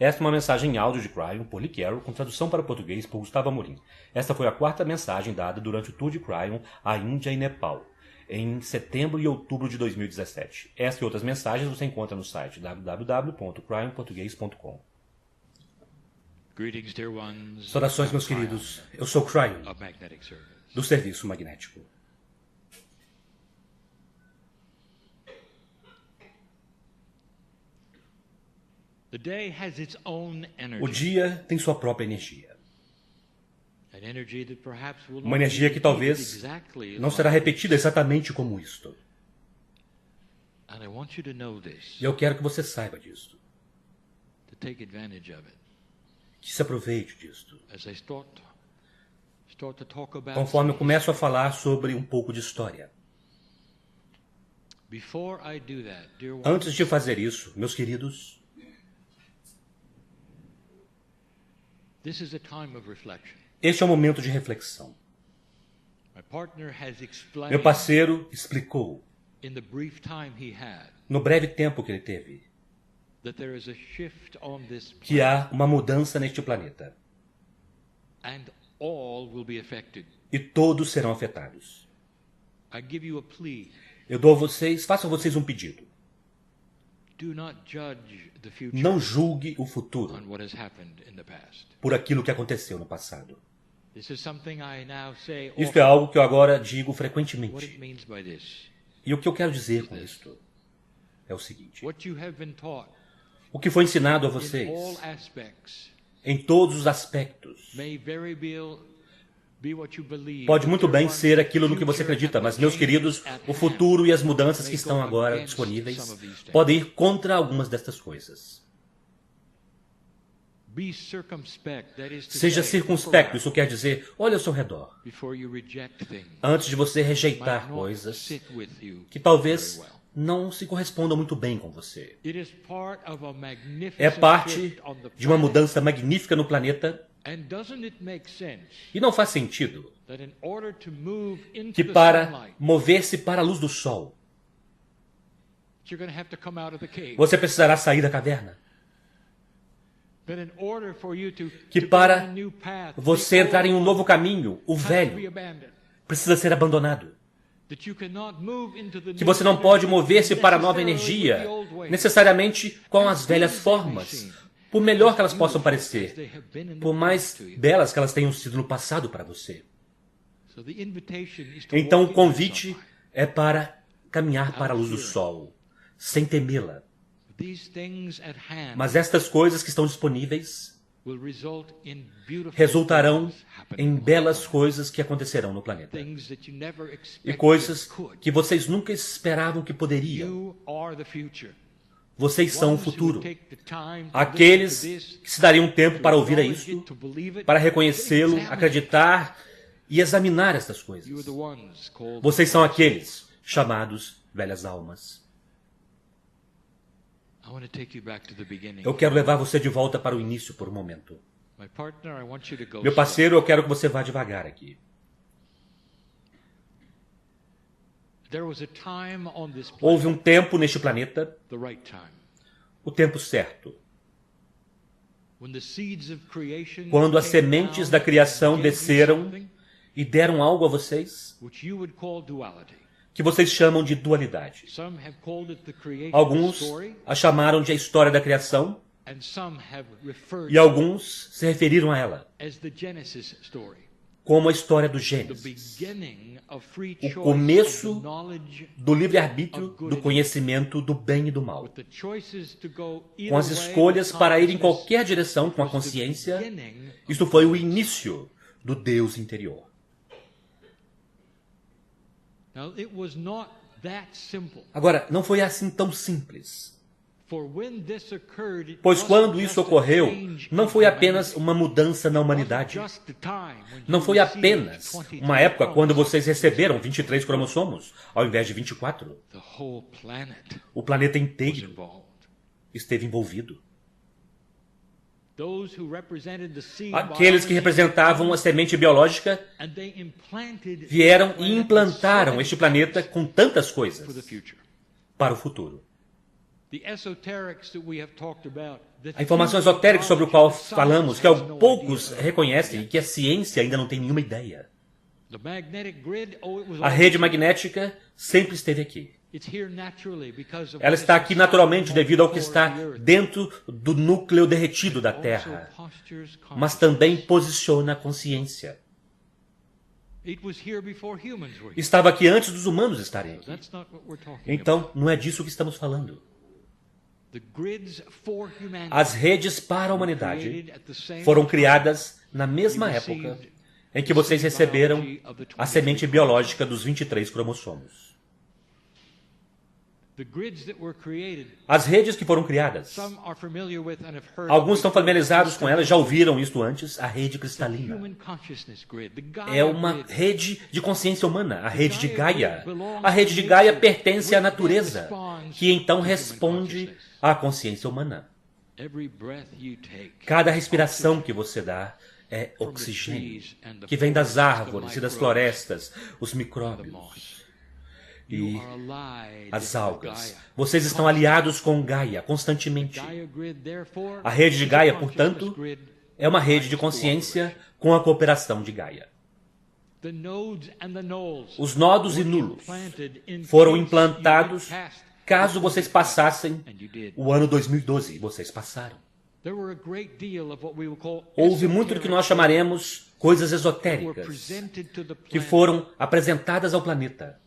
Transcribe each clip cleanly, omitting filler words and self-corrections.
Esta é uma mensagem em áudio de Cryon por Lee Carroll, com tradução para português por Gustavo Amorim. Esta foi a quarta mensagem dada durante o tour de Cryon à Índia e Nepal, em setembro e outubro de 2017. Esta e outras mensagens você encontra no site www.cryonportuguês.com. Saudações, meus queridos. Eu sou Cryon, do Serviço Magnético. O dia tem sua própria energia. Uma energia que talvez não será repetida exatamente como isto. E eu quero que você saiba disso. Que se aproveite disto. Conforme eu começo a falar sobre um pouco de história. Antes de fazer isso, meus queridos, este é um momento de reflexão. Meu parceiro explicou, no breve tempo que ele teve, que há uma mudança neste planeta. E todos serão afetados. Eu dou a vocês, faço a vocês um pedido. Não julgue o futuro por aquilo que aconteceu no passado. Isto é algo que eu agora digo frequentemente. E o que eu quero dizer com isto é o seguinte. O que foi ensinado a vocês, em todos os aspectos, pode muito bem ser aquilo no que você acredita, mas, meus queridos, o futuro e as mudanças que estão agora disponíveis podem ir contra algumas destas coisas. Seja circunspecto, isso quer dizer, olhe ao seu redor, antes de você rejeitar coisas que talvez não se correspondam muito bem com você. É parte de uma mudança magnífica no planeta. E não faz sentido que para mover-se para a luz do sol, você precisará sair da caverna. Que para você entrar em um novo caminho, o velho precisa ser abandonado. Que você não pode mover-se para a nova energia, necessariamente com as velhas formas, por melhor que elas possam parecer, por mais belas que elas tenham sido no passado para você. Então o convite é para caminhar para a luz do sol, sem temê-la. Mas estas coisas que estão disponíveis resultarão em belas coisas que acontecerão no planeta. E coisas que vocês nunca esperavam que poderiam. Vocês são o futuro. Aqueles que se dariam tempo para ouvir isso, para reconhecê-lo, acreditar e examinar estas coisas. Vocês são aqueles chamados velhas almas. Eu quero levar você de volta para o início por um momento. Meu parceiro, eu quero que você vá devagar aqui. Houve um tempo neste planeta, o tempo certo, quando as sementes da criação desceram e deram algo a vocês, que vocês chamam de dualidade. Alguns a chamaram de a história da criação, e alguns se referiram a ela como a história do Gênesis, o começo do livre-arbítrio, do conhecimento do bem e do mal. Com as escolhas para ir em qualquer direção com a consciência, isto foi o início do Deus interior. Agora, não foi assim tão simples. Pois quando isso ocorreu, não foi apenas uma mudança na humanidade. Não foi apenas uma época quando vocês receberam 23 cromossomos, ao invés de 24. O planeta inteiro esteve envolvido. Aqueles que representavam a semente biológica vieram e implantaram este planeta com tantas coisas para o futuro. A informação esotérica sobre o qual falamos, que poucos reconhecem e que a ciência ainda não tem nenhuma ideia. A rede magnética sempre esteve aqui. Ela está aqui naturalmente devido ao que está dentro do núcleo derretido da Terra, mas também posiciona a consciência. Estava aqui antes dos humanos estarem aqui. Então, não é disso que estamos falando. As redes para a humanidade foram criadas na mesma época em que vocês receberam a semente biológica dos 23 cromossomos. As redes que foram criadas, alguns estão familiarizados com elas, já ouviram isto antes, a rede cristalina. É uma rede de consciência humana, a rede de Gaia. A rede de Gaia pertence à natureza, que então responde à consciência humana. Cada respiração que você dá é oxigênio, que vem das árvores e das florestas, os micróbios e as algas. Vocês estão aliados com Gaia constantemente. A rede de Gaia, portanto, é uma rede de consciência com a cooperação de Gaia. Os nodos e nulos foram implantados caso vocês passassem o ano 2012. Vocês passaram. Houve muito do que nós chamaremos coisas esotéricas que foram apresentadas ao planeta.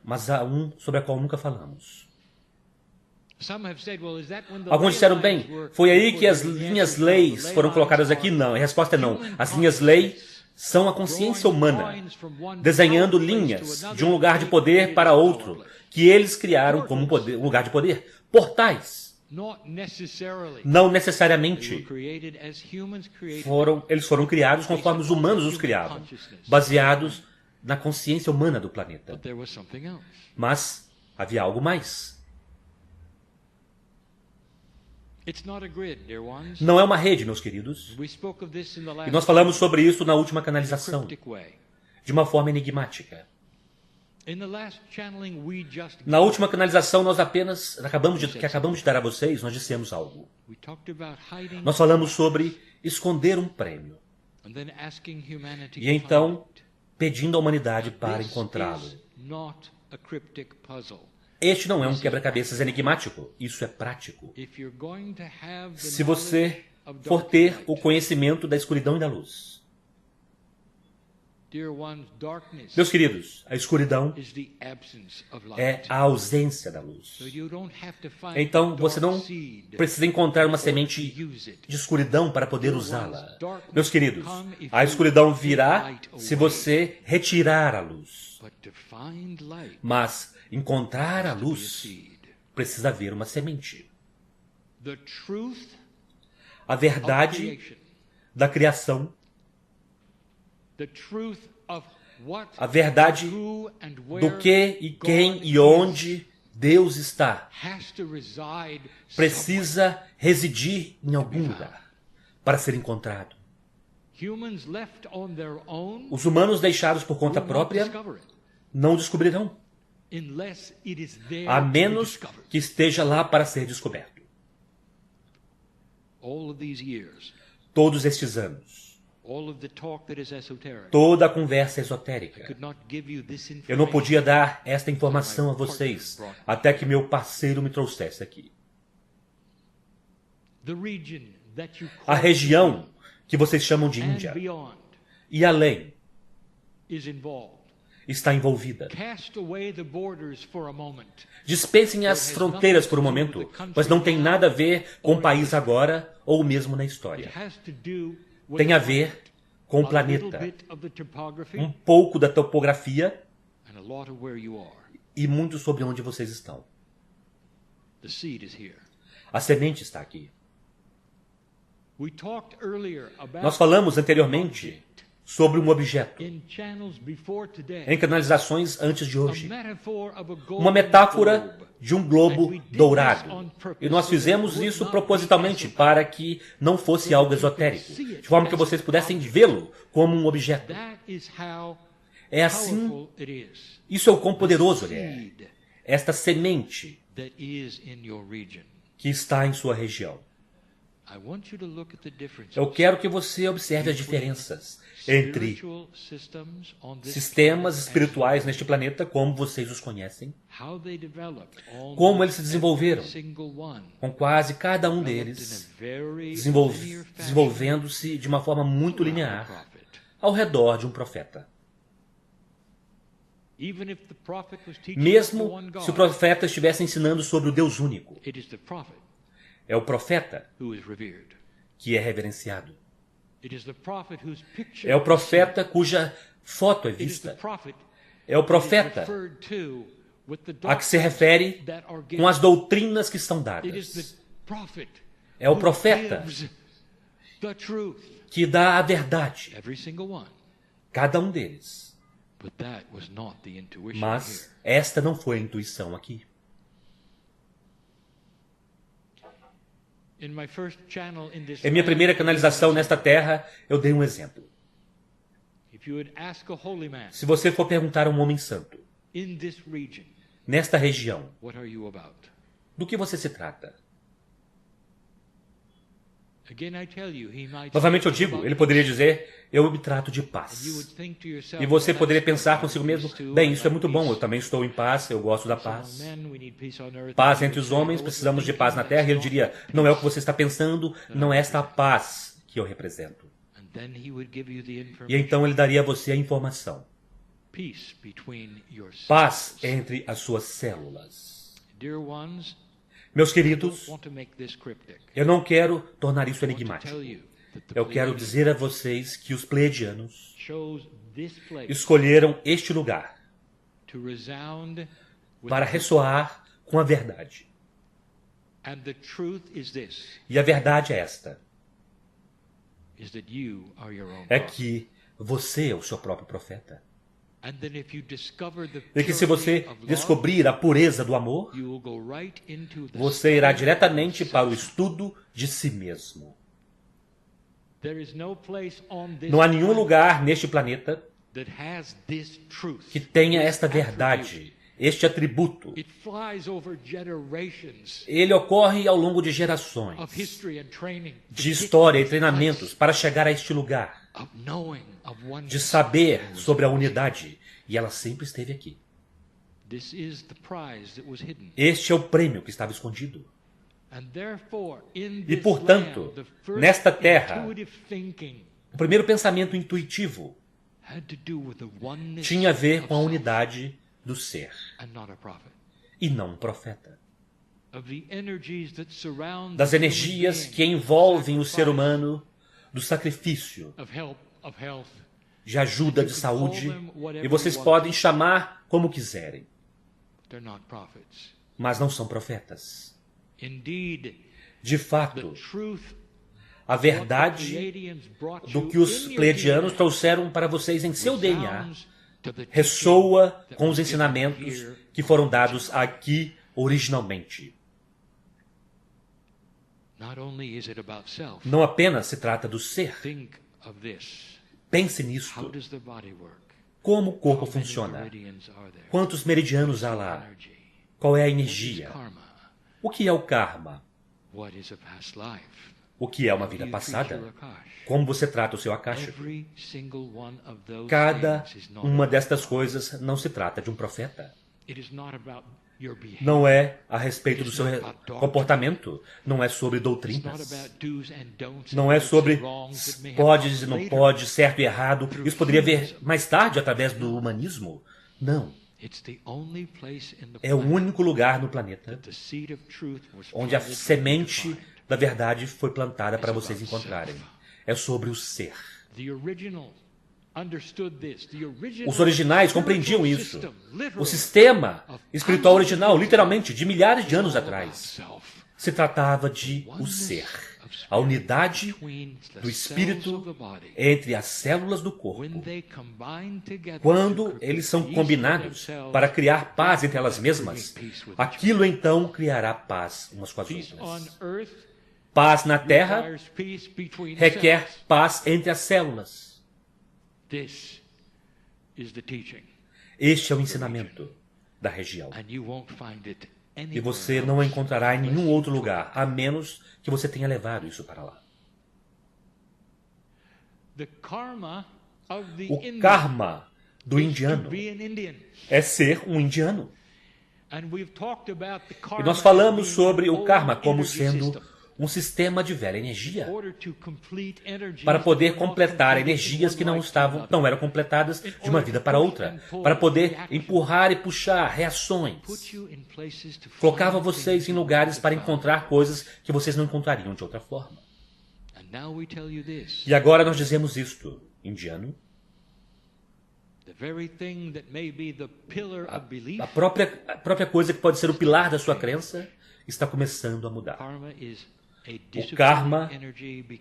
Mas há um sobre a qual nunca falamos. Alguns disseram, bem, foi aí que as linhas-leis foram colocadas aqui? Não, a resposta é não. As linhas-lei são a consciência humana, desenhando linhas de um lugar de poder para outro, que eles criaram como um lugar de poder. Portais. Não necessariamente. Eles foram criados conforme os humanos os criavam, baseados na consciência humana do planeta. Mas havia algo mais. Não é uma rede, meus queridos. E nós falamos sobre isso na última canalização, de uma forma enigmática. Na última canalização, nós acabamos de dar a vocês, nós dissemos algo. Nós falamos sobre esconder um prêmio. E então, pedindo à humanidade para encontrá-lo. Este não é um quebra-cabeças enigmático, isso é prático. Se você for ter o conhecimento da escuridão e da luz. Meus queridos, a escuridão é a ausência da luz. Então, você não precisa encontrar uma semente de escuridão para poder usá-la. Meus queridos, a escuridão virá se você retirar a luz. Mas encontrar a luz precisa haver uma semente. A verdade da criação, a verdade do que e quem e onde Deus está, precisa residir em algum lugar para ser encontrado. Os humanos deixados por conta própria não descobrirão, a menos que esteja lá para ser descoberto. Todos estes anos, toda a conversa esotérica, eu não podia dar esta informação a vocês até que meu parceiro me trouxesse aqui. A região que vocês chamam de Índia e além está envolvida. Dispensem as fronteiras por um momento, pois não tem nada a ver com o país agora ou mesmo na história. Tem a ver com o planeta, um pouco da topografia e muito sobre onde vocês estão. A semente está aqui. Nós falamos anteriormente sobre um objeto em canalizações antes de hoje. Uma metáfora de um globo dourado. E nós fizemos isso propositalmente para que não fosse algo esotérico, de forma que vocês pudessem vê-lo como um objeto. É assim, isso é o quão poderoso ele é. Esta semente que está em sua região. Eu quero que você observe as diferenças entre sistemas espirituais neste planeta, como vocês os conhecem, como eles se desenvolveram, com quase cada um deles desenvolvendo-se de uma forma muito linear ao redor de um profeta. Mesmo se o profeta estivesse ensinando sobre o Deus único, é o profeta que é reverenciado. É o profeta cuja foto é vista. É o profeta a que se refere com as doutrinas que são dadas. É o profeta que dá a verdade. Cada um deles. Mas esta não foi a intuição aqui. Em minha primeira canalização nesta terra, eu dei um exemplo. Se você for perguntar a um homem santo, nesta região, do que você se trata? Novamente eu digo, ele poderia dizer, eu me trato de paz. E você poderia pensar consigo mesmo, bem, isso é muito bom, eu também estou em paz, eu gosto da paz. Paz entre os homens, precisamos de paz na terra. E ele diria, não é o que você está pensando, não é esta paz que eu represento. E então ele daria a você a informação. Paz entre as suas células. Meus queridos, eu não quero tornar isso enigmático. Eu quero dizer a vocês que os pleiadianos escolheram este lugar para ressoar com a verdade. E a verdade é esta. É que você é o seu próprio profeta. E que se você descobrir a pureza do amor, você irá diretamente para o estudo de si mesmo. Não há nenhum lugar neste planeta que tenha esta verdade, este atributo. Ele ocorre ao longo de gerações, de história e treinamentos para chegar a este lugar, de saber sobre a unidade, e ela sempre esteve aqui. Este é o prêmio que estava escondido. E, portanto, nesta terra, o primeiro pensamento intuitivo tinha a ver com a unidade do ser, e não um profeta. Das energias que envolvem o ser humano, do sacrifício, de ajuda, de saúde, e vocês podem chamar como quiserem, mas não são profetas. De fato, a verdade do que os pleiadianos trouxeram para vocês em seu DNA ressoa com os ensinamentos que foram dados aqui originalmente. Não apenas se trata do ser. Pense nisto. Como o corpo funciona? Quantos meridianos há lá? Qual é a energia? O que é o karma? O que é uma vida passada? Como você trata o seu akasha? Cada uma destas coisas não se trata de um profeta. Não é a respeito do seu comportamento. Não é sobre doutrinas. Não é sobre pode e não pode, certo e errado. Isso poderia vir mais tarde através do humanismo. Não. É o único lugar no planeta onde a semente da verdade foi plantada para vocês encontrarem. É sobre o ser. Os originais compreendiam isso. O sistema espiritual original, literalmente, de milhares de anos atrás, se tratava de o ser. A unidade do espírito entre as células do corpo. Quando eles são combinados para criar paz entre elas mesmas, aquilo então criará paz umas com as outras. Paz na terra requer paz entre as células. Este é o ensinamento da região. E você não a encontrará em nenhum outro lugar, a menos que você tenha levado isso para lá. O karma do indiano é ser um indiano. E nós falamos sobre o karma como sendo um sistema de velha energia para poder completar energias que não eram completadas de uma vida para outra, para poder empurrar e puxar reações. Colocava vocês em lugares para encontrar coisas que vocês não encontrariam de outra forma. E agora nós dizemos isto, indiano. A própria coisa que pode ser o pilar da sua crença está começando a mudar. O karma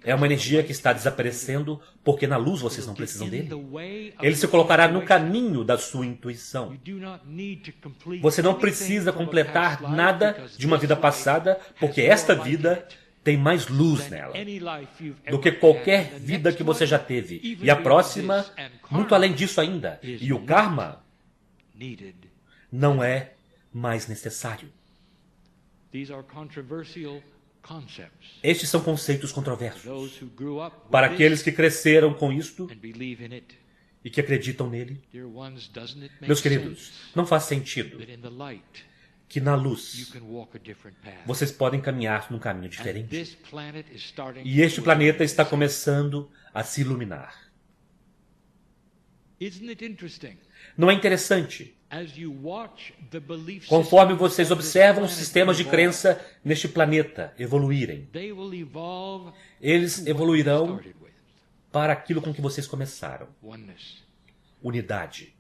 é uma energia que está desaparecendo porque na luz vocês não precisam dele. Ele se colocará no caminho da sua intuição. Você não precisa completar nada de uma vida passada porque esta vida tem mais luz nela do que qualquer vida que você já teve. E a próxima, muito além disso ainda. E o karma não é mais necessário. Estes são conceitos controversos. Para aqueles que cresceram com isto e que acreditam nele, meus queridos, não faz sentido que na luz vocês podem caminhar num caminho diferente. E este planeta está começando a se iluminar. Não é interessante? Conforme vocês observam os sistemas de crença neste planeta evoluírem, eles evoluirão para aquilo com que vocês começaram. Unidade.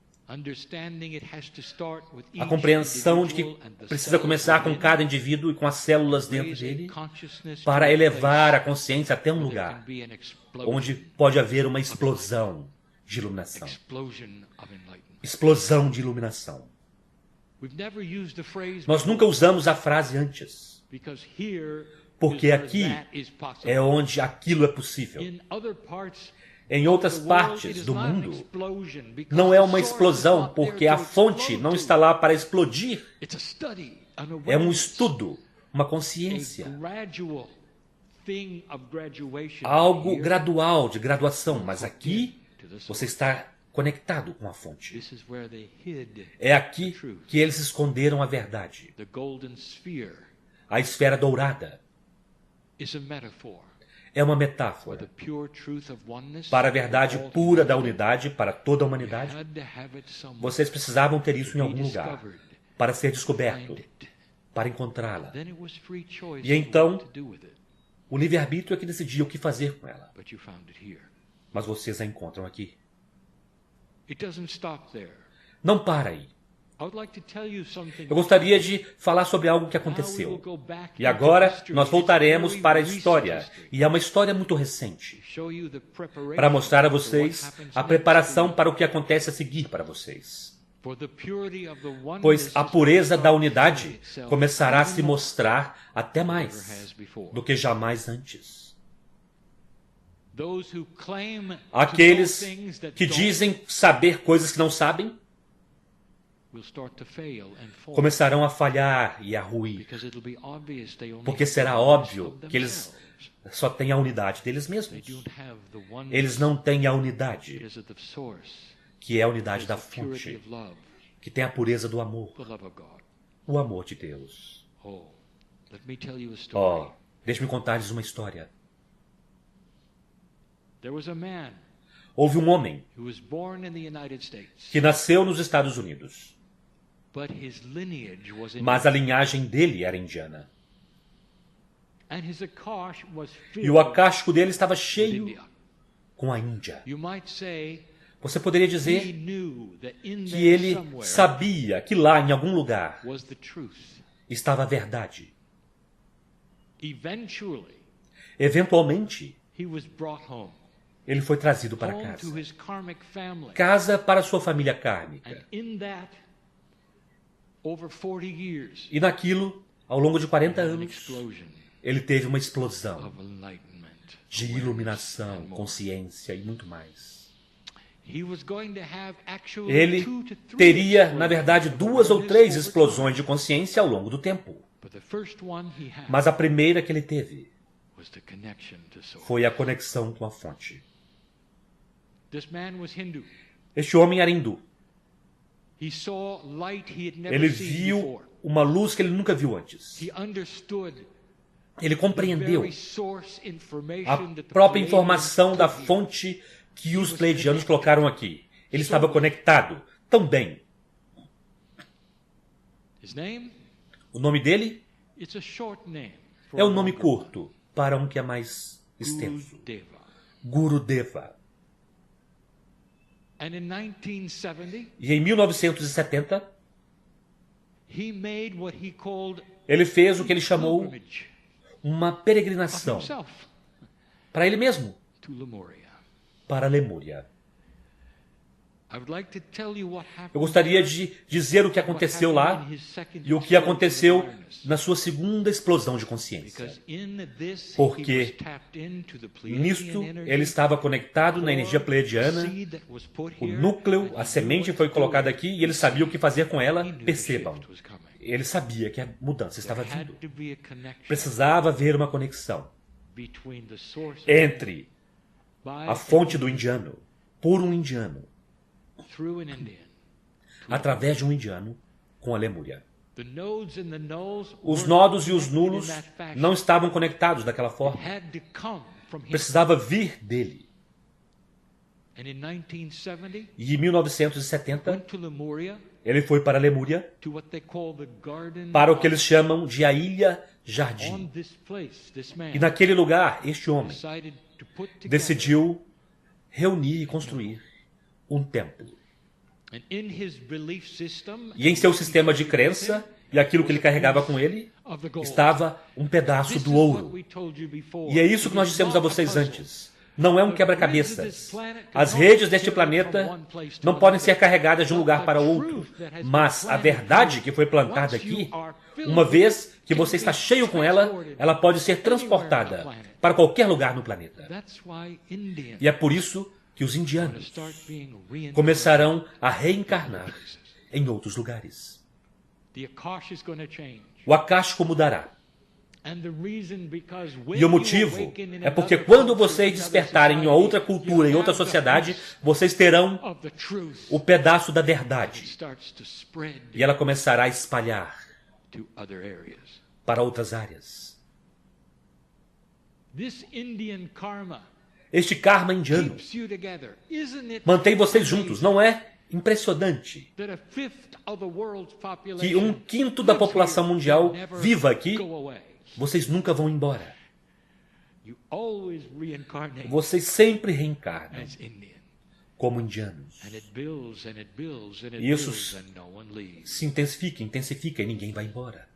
A compreensão de que precisa começar com cada indivíduo e com as células dentro dele para elevar a consciência até um lugar onde pode haver uma explosão de iluminação. Explosão de iluminação. Nós nunca usamos a frase antes, porque aqui é onde aquilo é possível. Em outras partes do mundo, não é uma explosão, porque a fonte não está lá para explodir. É um estudo, uma consciência. Algo gradual, de graduação, mas aqui você está conectado com a fonte. É aqui que eles esconderam a verdade. A esfera dourada é uma metáfora para a verdade pura da unidade para toda a humanidade. Vocês precisavam ter isso em algum lugar para ser descoberto, para encontrá-la. E então, o livre-arbítrio é que decidia o que fazer com ela. Mas vocês a encontram aqui. Não para aí. Eu gostaria de falar sobre algo que aconteceu. E agora nós voltaremos para a história. E é uma história muito recente. Para mostrar a vocês a preparação para o que acontece a seguir para vocês. Pois a pureza da unidade começará a se mostrar até mais do que jamais antes. Aqueles que dizem saber coisas que não sabem começarão a falhar e a ruir, porque será óbvio que eles só têm a unidade deles mesmos. Eles não têm a unidade, que é a unidade da fonte, que tem a pureza do amor, o amor de Deus. Deixe-me contar-lhes uma história. Houve um homem que nasceu nos Estados Unidos, mas a linhagem dele era indiana. E o acástico dele estava cheio com a Índia. Você poderia dizer que ele sabia que lá, em algum lugar, estava a verdade. Eventualmente, ele foi trazido para casa. Casa para sua família kármica. E naquilo, ao longo de 40 anos, ele teve uma explosão de iluminação, consciência e muito mais. Ele teria, na verdade, 2 ou 3 explosões de consciência ao longo do tempo. Mas a primeira que ele teve foi a conexão com a fonte. Este homem era hindu. Ele viu uma luz que ele nunca viu antes. Ele compreendeu a própria informação da fonte que os pleiadianos colocaram aqui. Ele estava conectado também. O nome dele é um nome curto para um que é mais extenso. Gurudeva. E em 1970, ele fez o que ele chamou uma peregrinação para ele mesmo, para Lemúria. Eu gostaria de dizer o que aconteceu lá e o que aconteceu na sua segunda explosão de consciência. Porque nisto ele estava conectado na energia pleiadiana, o núcleo, a semente foi colocada aqui e ele sabia o que fazer com ela. Percebam, ele sabia que a mudança estava vindo. Precisava haver uma conexão entre a fonte do indiano, por um indiano, através de um indiano com a Lemúria. Os nodos e os nulos não estavam conectados daquela forma. Precisava vir dele. E em 1970, ele foi para a Lemúria, para o que eles chamam de a Ilha Jardim. E naquele lugar, este homem decidiu reunir e construir um templo. E em seu sistema de crença, e aquilo que ele carregava com ele, estava um pedaço do ouro. E é isso que nós dissemos a vocês antes. Não é um quebra-cabeças. As redes deste planeta não podem ser carregadas de um lugar para outro. Mas a verdade que foi plantada aqui, uma vez que você está cheio com ela, ela pode ser transportada para qualquer lugar no planeta. E é por isso que os indianos começarão a reencarnar em outros lugares. O akáshico mudará. E o motivo é porque quando vocês despertarem em outra cultura, em outra sociedade, vocês terão o pedaço da verdade. E ela começará a espalhar para outras áreas. Este karma indiano mantém vocês juntos, não é impressionante que 1/5 da população mundial viva aqui? Vocês nunca vão embora. Vocês sempre reencarnam como indianos. E isso se intensifica e ninguém vai embora.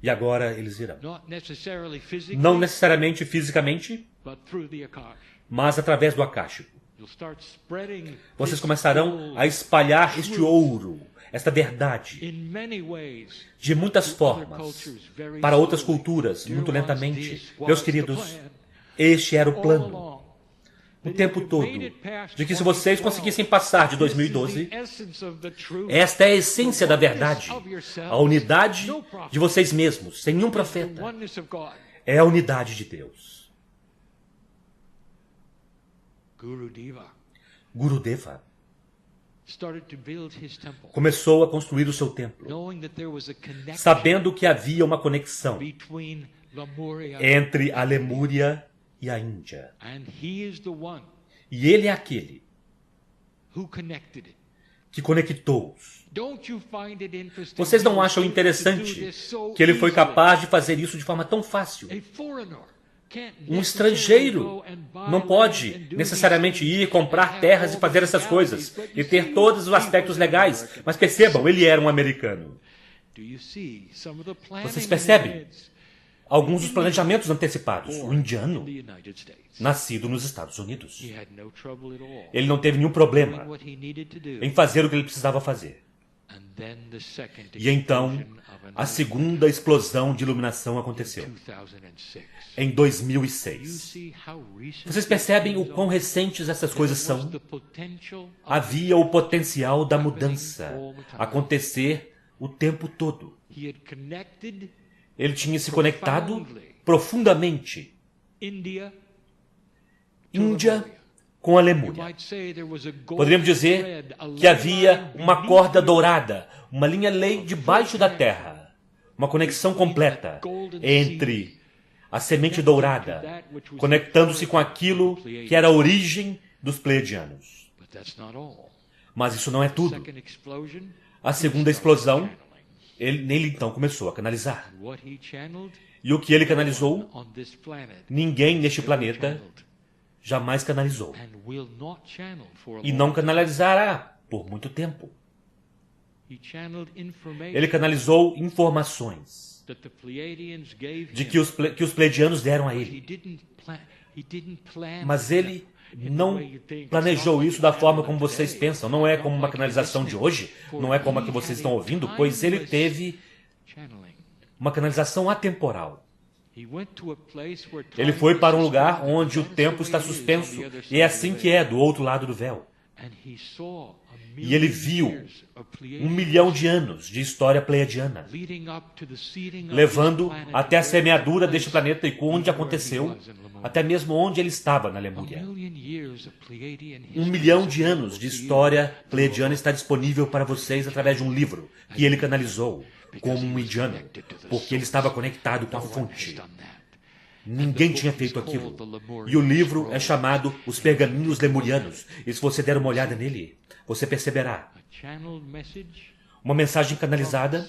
E agora eles irão. Não necessariamente fisicamente, mas através do akáshico. Vocês começarão a espalhar este ouro, esta verdade, de muitas formas, para outras culturas, muito lentamente. Meus queridos, este era o plano. O tempo todo, de que se vocês conseguissem passar de 2012, esta é a essência da verdade, a unidade de vocês mesmos, sem nenhum profeta. É a unidade de Deus. Gurudeva começou a construir o seu templo, sabendo que havia uma conexão entre a Lemúria e a Índia. E ele é aquele que conectou-os. Vocês não acham interessante que ele foi capaz de fazer isso de forma tão fácil? Um estrangeiro não pode necessariamente ir comprar terras e fazer essas coisas e ter todos os aspectos legais. Mas percebam, ele era um americano. Vocês percebem? Alguns dos planejamentos antecipados. O indiano, nascido nos Estados Unidos. Ele não teve nenhum problema em fazer o que ele precisava fazer. E então, a segunda explosão de iluminação aconteceu, em 2006. Vocês percebem o quão recentes essas coisas são? Havia o potencial da mudança acontecer o tempo todo. Ele tinha se conectado profundamente. Índia com a Lemúria. Poderíamos dizer que havia uma corda dourada, uma linha lei debaixo da terra, uma conexão completa entre a semente dourada, conectando-se com aquilo que era a origem dos Pleiadianos. Mas isso não é tudo. A segunda explosão, nele então começou a canalizar. E o que ele canalizou, ninguém neste planeta jamais canalizou. E não canalizará por muito tempo. Ele canalizou informações de que os Pleiadianos deram a ele. Mas ele não planejou isso da forma como vocês pensam. Não é como uma canalização de hoje. Não é como a que vocês estão ouvindo, pois ele teve uma canalização atemporal. Ele foi para um lugar onde o tempo está suspenso. E é assim que é do outro lado do véu. E ele viu 1 milhão de anos de história pleiadiana, levando até a semeadura deste planeta e onde aconteceu, até mesmo onde ele estava na Lemúria. 1 milhão de anos de história pleiadiana está disponível para vocês através de um livro que ele canalizou como um indiano, porque ele estava conectado com a fonte. Ninguém tinha feito aquilo. E o livro é chamado Os Pergaminhos Lemurianos. E se você der uma olhada nele, você perceberá uma mensagem canalizada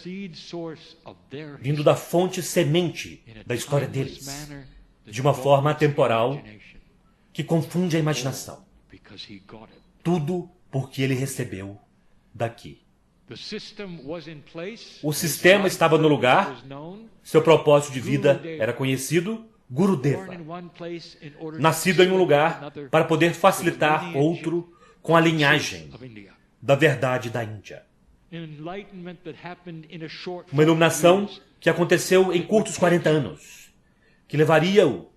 vindo da fonte semente da história deles, de uma forma atemporal que confunde a imaginação. Tudo porque ele recebeu daqui. O sistema estava no lugar, seu propósito de vida era conhecido, Gurudeva, nascido em um lugar para poder facilitar outro com a linhagem da verdade da Índia. Uma iluminação que aconteceu em curtos 40 anos, que levaria-o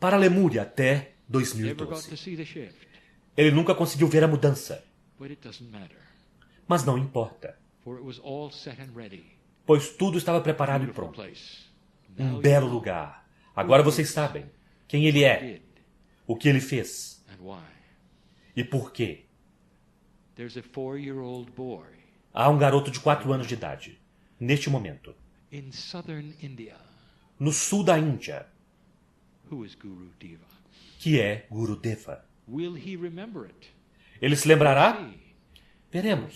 para a Lemúria até 2012. Ele nunca conseguiu ver a mudança. Mas não importa, pois tudo estava preparado e pronto. Um belo lugar. Agora vocês sabem quem ele é, o que ele fez e por quê. Há um garoto de 4 anos de idade, neste momento, no sul da Índia, que é Gurudeva. Ele se lembrará? Veremos.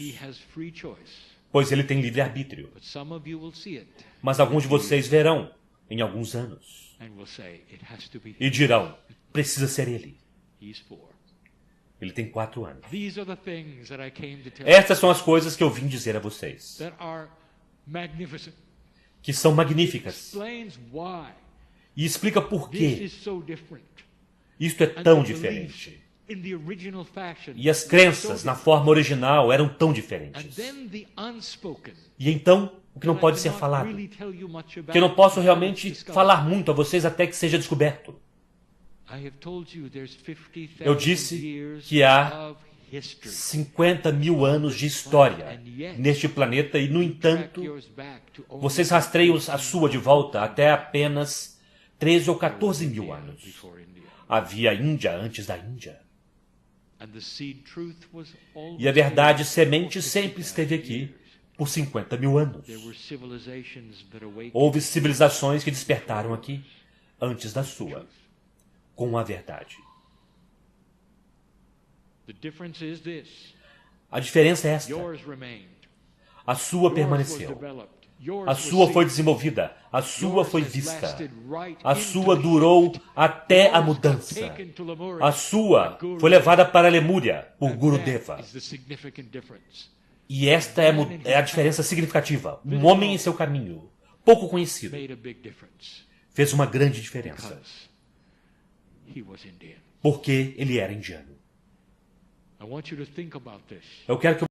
Pois ele tem livre-arbítrio. Mas alguns de vocês verão em alguns anos e dirão, precisa ser ele. Ele tem 4 anos. Estas são as coisas que eu vim dizer a vocês, que são magníficas. E explica por que isto é tão diferente. E as crenças na forma original eram tão diferentes. E então, o que não pode ser falado, que eu não posso realmente falar muito a vocês até que seja descoberto. Eu disse que há 50 mil anos de história neste planeta e, no entanto, vocês rastreiam a sua de volta até apenas 13 ou 14 mil anos. Havia Índia antes da Índia. E a verdade semente sempre esteve aqui por 50 mil anos. Houve civilizações que despertaram aqui antes da sua, com a verdade. A diferença é esta. A sua permaneceu. A sua foi desenvolvida. A sua foi vista. A sua durou até a mudança. A sua foi levada para a Lemúria por Gurudeva. E esta é a diferença significativa. Um homem em seu caminho, pouco conhecido, fez uma grande diferença. Porque ele era indiano. Eu quero que